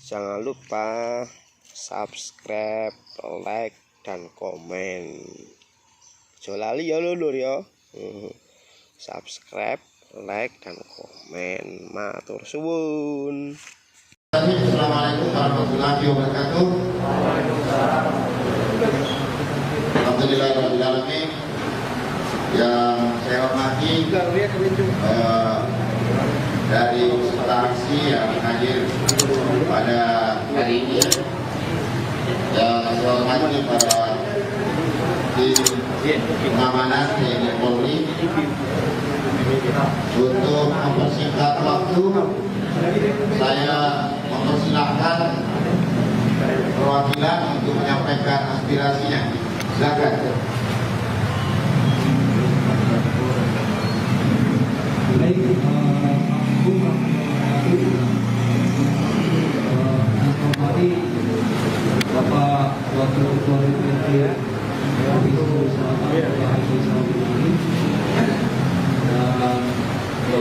Jangan lupa subscribe, like, dan komen. Jolali ya lulur ya. Subscribe, like, dan komen. Matur suwun. Assalamualaikum warahmatullahi wabarakatuh. Alhamdulillahirrahmanirrahim. Yang saya hormati dari instansi yang hadir pada hari ini, yang saya hormati pada tim pengamanan TNI Polri. Untuk mempersingkat waktu, saya mempersilahkan perwakilan untuk menyampaikan aspirasinya. Silakan. Baik, hormati Bapak Wakil Ketua DPRD dan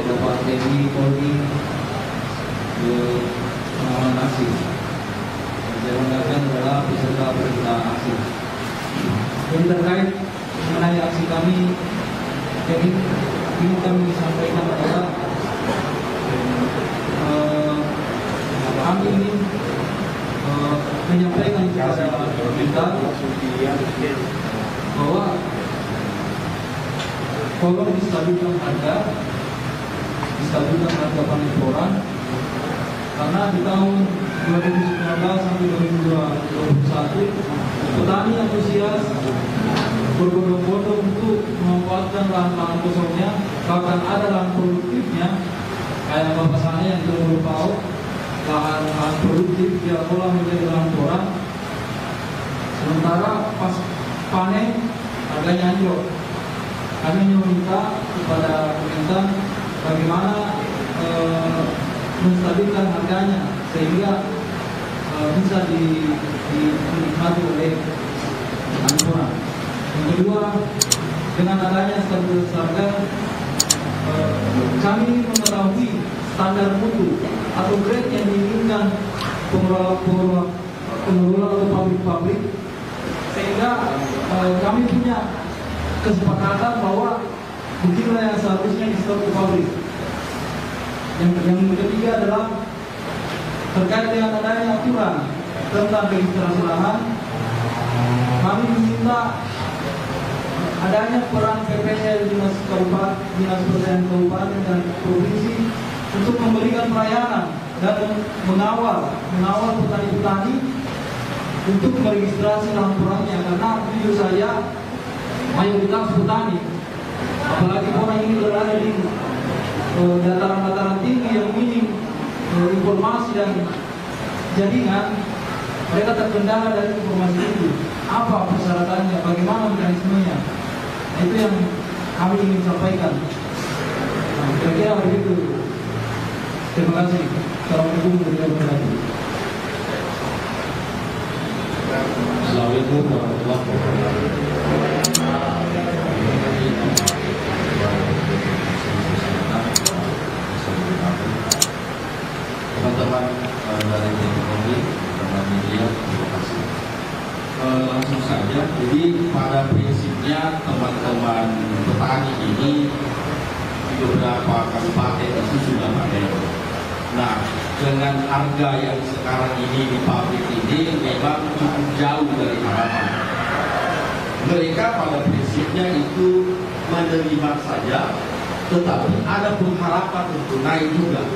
Bapak TNI Polri pengawalan aksi. Jalan-jalan adalah peserta berita aksi. Dan terkait mengenai aksi kami, jadi ini kami sampaikan adalah kami ingin menyampaikan kepada pemerintah bahwa tolong distabilkan harga pengeksporan, karena di tahun 2019 sampai 2021 petani antusias berbondong-bondong untuk memanfaatkan lahan-lahan kosongnya, bahkan ada lahan produktifnya kayak bapak saya yang belum tahu lahan produktif dia olah menjadi lahan porang, sementara pas panen harganya anjlok. Kami meminta kepada pemerintah bagaimana menstabilkan harganya sehingga bisa dinikmati oleh petani porang. Yang kedua, dengan adanya stabilitas harga, kami mengetahui standar mutu atau grade yang diinginkan pengelola atau pabrik-pabrik, sehingga kami punya kesepakatan bahwa beginilah yang seharusnya di-store ke pabrik. Yang ketiga adalah terkait dengan adanya aturan tentang registrasi lahan, kami meminta adanya peran PPL Dinas Pertanian Kabupaten dan Provinsi untuk memberikan pelayanan dan mengawal petani-petani untuk meregistrasi lahan porangnya, karena jujur saja mayoritas petani, apalagi orang ini berada di dataran-dataran tinggi yang minim informasi dan jaringan, mereka terkendala dari informasi itu. Apa persyaratannya, bagaimana mekanismenya, itu yang kami ingin sampaikan. Kira-kira begitu. Terima kasih. Assalamualaikum warahmatullahi wabarakatuh. Assalamualaikum warahmatullahi wabarakatuh. Teman-teman dari Polri, teman media, terima kasih. Langsung saja, jadi pada prinsipnya teman-teman petani ini di beberapa kabupaten itu sudah panen. Nah, dengan harga yang sekarang ini di pabrik ini memang cukup jauh dari harapan. Mereka pada prinsipnya itu menerima saja, tetapi ada pengharapan untuk naik juga.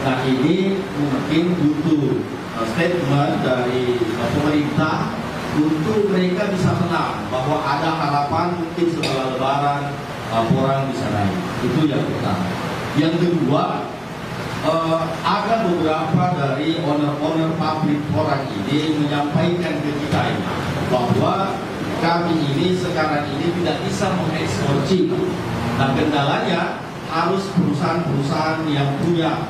Nah, ini mungkin butuh statement dari pemerintah untuk mereka bisa tenang bahwa ada harapan mungkin setelah Lebaran porang bisa naik. Itu yang pertama. Yang kedua, ada beberapa dari owner pabrik porang ini menyampaikan ke kita ini bahwa kami ini sekarang ini tidak bisa mengekspor Cina. Nah, kendalanya harus perusahaan-perusahaan yang punya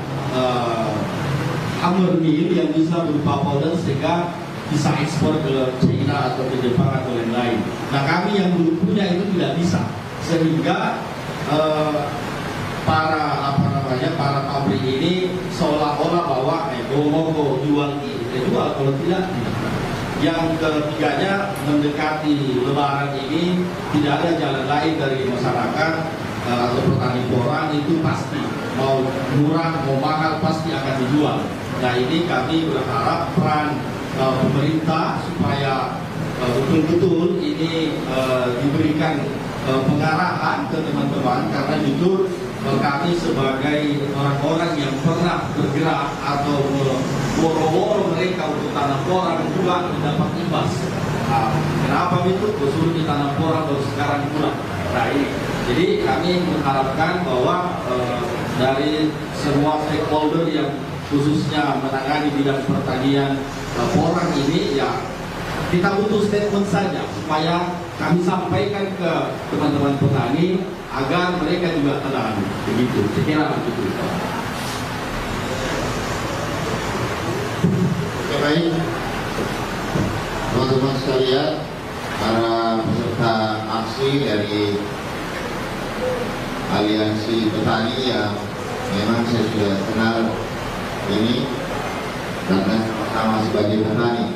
hammer mill yang bisa berupa powder sehingga bisa ekspor ke China atau ke Jepang atau lain-lain. Nah, kami yang belum punya itu tidak bisa, sehingga para pabrik ini seolah-olah bahwa mau jual jual, kalau tidak. Yang ketiganya, mendekati Lebaran ini tidak ada jalan lain dari masyarakat atau petani porang itu pasti mau murah mau mahal pasti akan dijual. Nah ini kami berharap peran pemerintah supaya betul-betul ini diberikan pengarahan ke teman-teman, karena jujur kami sebagai orang-orang yang pernah bergerak atau woro-woro mereka untuk tanam porang juga mendapat imbas. Nah, kenapa itu suruh ditanam porang baru sekarang pula? Nah ini, jadi kami mengharapkan bahwa dari semua stakeholder yang khususnya menangani bidang pertanian porang ini, ya kita butuh statement saja supaya kami sampaikan ke teman-teman petani agar mereka juga tenang. Begitu, saya kira begitu. Oke, baik, teman-teman sekalian, para peserta aksi dari aliansi petani yang memang saya sudah kenal ini karena sama sebagai petani.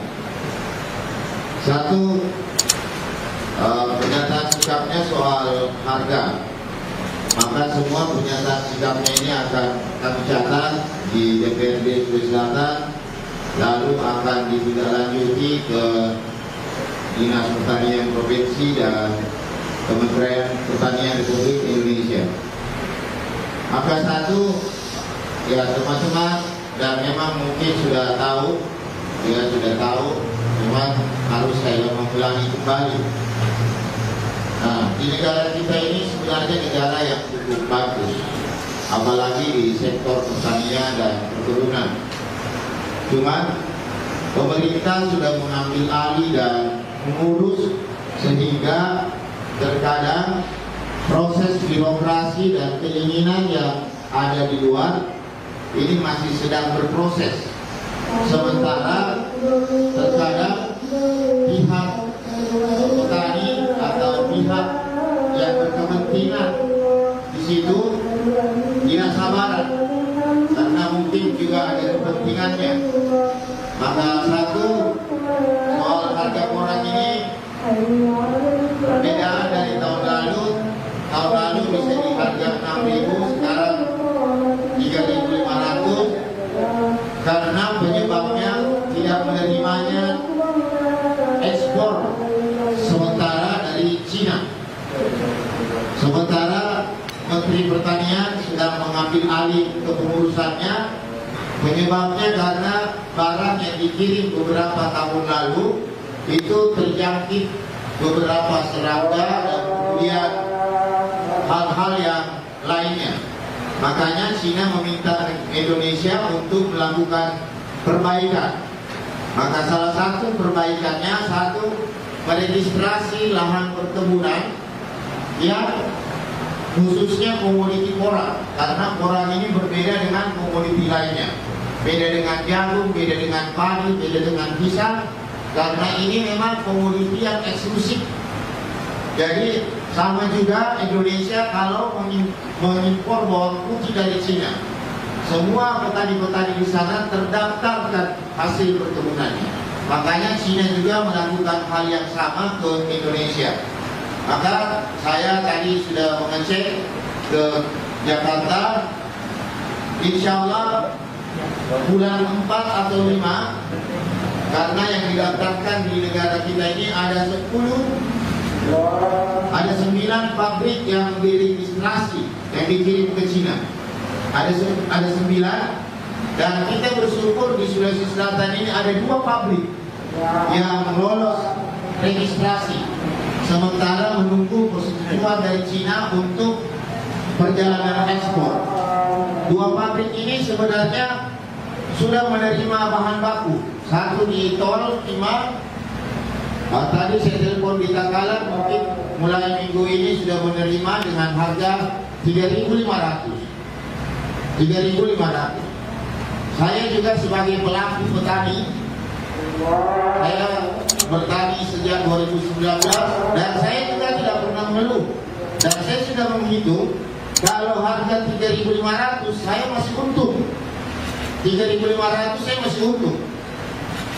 Satu, pernyataan sikapnya soal harga, maka semua pernyataan sikapnya ini akan kami catat di DPRD Sulawesi Selatan, lalu akan ditindaklanjuti ke Dinas Pertanian Provinsi dan Kementerian Pertanian Republik Indonesia. Maka satu, ya teman-teman, dan memang mungkin sudah tahu, memang harus saya mengulangi kembali. Nah, di negara kita ini sebenarnya negara yang cukup bagus, apalagi di sektor pertanian dan perkebunan. Cuman pemerintah sudah mengambil alih dan mengurus, sehingga terkadang proses birokrasi dan keinginan yang ada di luar ini masih sedang berproses. Sementara terkadang pihak petani atau pihak yang berkepentingan di situ tidak sabaran, karena mungkin juga ada kepentingannya. Maka satu, soal harga porang ini perbedaan dari tahun lalu. Tahun lalu bisa di harga 6.000, sekarang 3.500, karena penyebabnya tidak menerimanya ekspor sementara dari Cina. Sementara Menteri Pertanian sedang mengambil alih kepengurusannya. Penyebabnya karena barang yang dikirim beberapa tahun lalu itu terjangkit beberapa serangga dan kemudian hal-hal yang lainnya. Makanya Cina meminta Indonesia untuk melakukan perbaikan. Maka salah satu perbaikannya, satu, meregistrasi lahan perkebunan yang khususnya komoditi porang, karena porang ini berbeda dengan komoditi lainnya. Beda dengan jagung, beda dengan padi, beda dengan pisang, karena ini memang komoditi yang eksklusif. Jadi sama juga Indonesia kalau mengimpor bawang putih dari Cina, semua petani-petani di sana terdaftarkan hasil perkebunannya. Makanya Cina juga melakukan hal yang sama ke Indonesia. Maka saya tadi sudah mengecek ke Jakarta, insya Allah bulan 4 atau 5, karena yang didaftarkan di negara kita ini ada 9 pabrik yang diregistrasi yang dikirim ke Cina. Ada 9, dan kita bersyukur di Sulawesi Selatan ini ada 2 pabrik yang lolos registrasi, sementara menunggu persetujuan dari Cina untuk perjalanan ekspor. 2 pabrik ini sebenarnya sudah menerima bahan baku, satu di Tol Timar. Tadi saya telepon di Takalar, mungkin mulai minggu ini sudah menerima dengan harga 3.500. Saya juga sebagai pelaku petani, saya bertani sejak 2019, dan saya juga tidak pernah mengeluh. Dan saya sudah menghitung kalau harga 3.500 saya masih untung. 3.500 saya masih untung.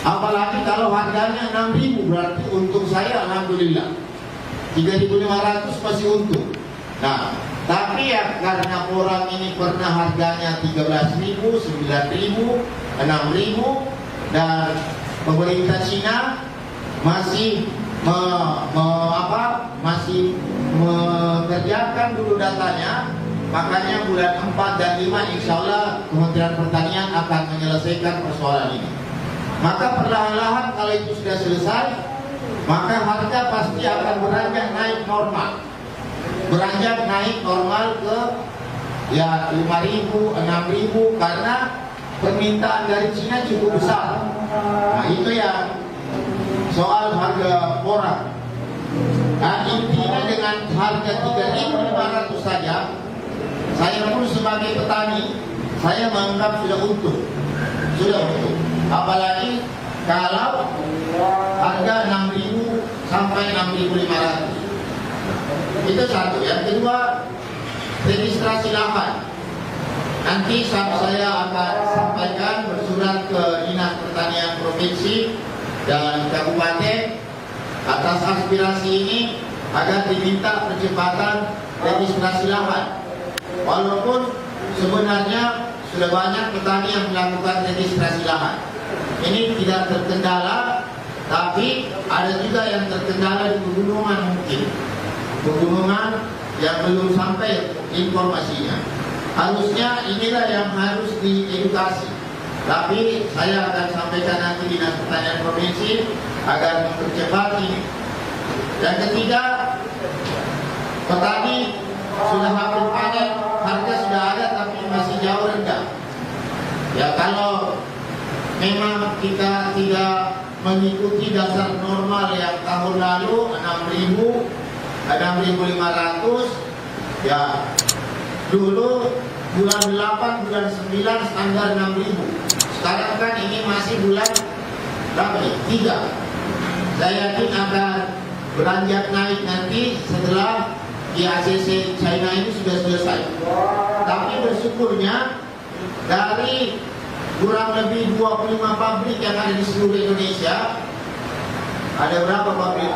Apalagi kalau harganya 6.000 berarti untung saya alhamdulillah. 3.500 masih untung. Nah, tapi ya karena orang ini pernah harganya 13.000, 9.000, 6.000 dan pemerintah Cina masih masih mengerjakan dulu datanya, makanya bulan 4 dan 5 insya Allah Kementerian Pertanian akan menyelesaikan persoalan ini. Maka perlahan-lahan kalau itu sudah selesai, maka harga pasti akan beranjak naik normal. Beranjak naik normal ke ya 5.000, 6.000 karena permintaan dari Cina cukup besar. Nah itu ya soal harga orang. Dan intinya dengan harga 3.500 saja, saya pun sebagai petani, saya menganggap sudah untung. Sudah untung. Apalagi kalau harga 6.000 sampai 6.500. Itu satu. Yang kedua, registrasi lahan. Nanti saya akan sampaikan bersurat ke Dinas Pertanian Provinsi dan Kabupaten atas aspirasi ini agar diminta percepatan registrasi lahan. Walaupun sebenarnya sudah banyak petani yang melakukan registrasi lahan. Ini tidak terkendala, tapi ada juga yang terkendala di pegunungan mungkin. Pegunungan yang belum sampai informasinya. Harusnya inilah yang harus diedukasi. Tapi saya akan sampaikan nanti Dinas Pertanian Provinsi agar mempercepat ini. Yang ketiga, petani sudah hampir panen, harga sudah ada tapi masih jauh rendah. Ya kalau memang kita tidak mengikuti dasar normal yang tahun lalu 6.000, 6.500, ya dulu bulan 8, bulan 9 standar 6.000. Sekarang kan ini masih bulan berapa ya? 3. Saya yakin akan beranjak naik nanti setelah di ACC China ini sudah selesai. Tapi bersyukurnya dari kurang lebih 25 pabrik yang ada di seluruh Indonesia, ada berapa pabrik?